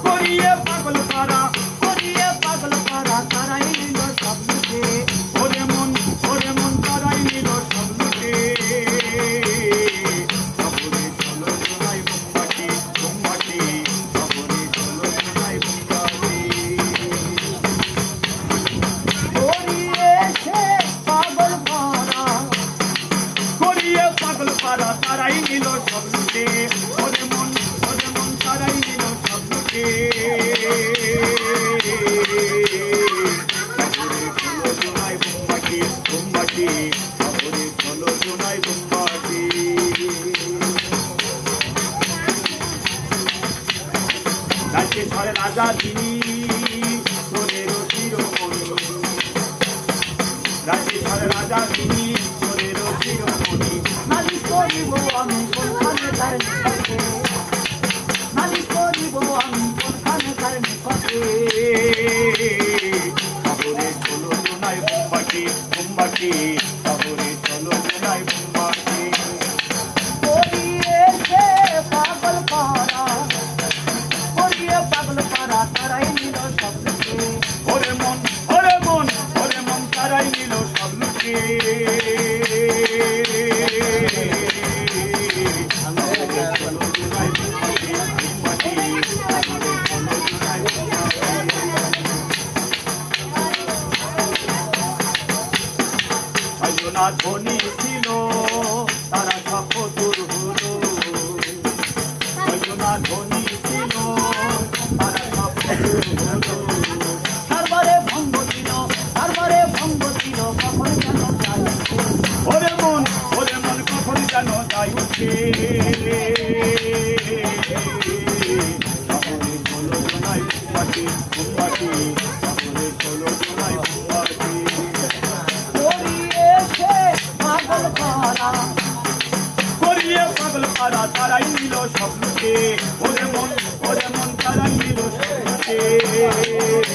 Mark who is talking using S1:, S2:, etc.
S1: করিয়ে পাগল পারা তারাই নিল সব লুটে ওরে মন তারাই নিল সব লুটে খবরে চলো জোনাই বোম্বাটি খবরে চলো জোনাই বোম্বাটি করিয়ে পাগল পারা তারাই নিল সব লুটে ওরে মন তারাই নিল সব লুটে খবরে চলো জোনাই বোম্বাটি রাজ্যে ধরে রাজা তিনি সোনের চিরমণি রাজ্যে ধরে রাজা তিনি সোনের চিরমণি
S2: মালিক করিব আমি কোনখানে তার নিকটে মালিক করিব আমি কোনখানে তার নিকটে
S1: খবরে চলো জোনাই বোম্বাটি খবরে চলো জোনাই বোম্বাটি
S2: করিয়েছে পাগল পারা তারাই নিল সব লুটে
S1: ওরে মন তারাই নিল সব লুটে না ধনী ছিল তারা সব দূর হলো না ধনী ছিল তারা সব দূর হলো
S2: তারপরে ভঙ্গ ছিল কখন যেন চাই
S1: ওরে মন কখন যেন তাই উঠে খবরে চলো জোনাই বোম্বাটি খবরে চলো জোনাই বোম্বাটি
S2: করিয়েছে পাগল পারা
S1: তারাই নিল সব লুটে ওরে মন তারাই নিল সব লুটে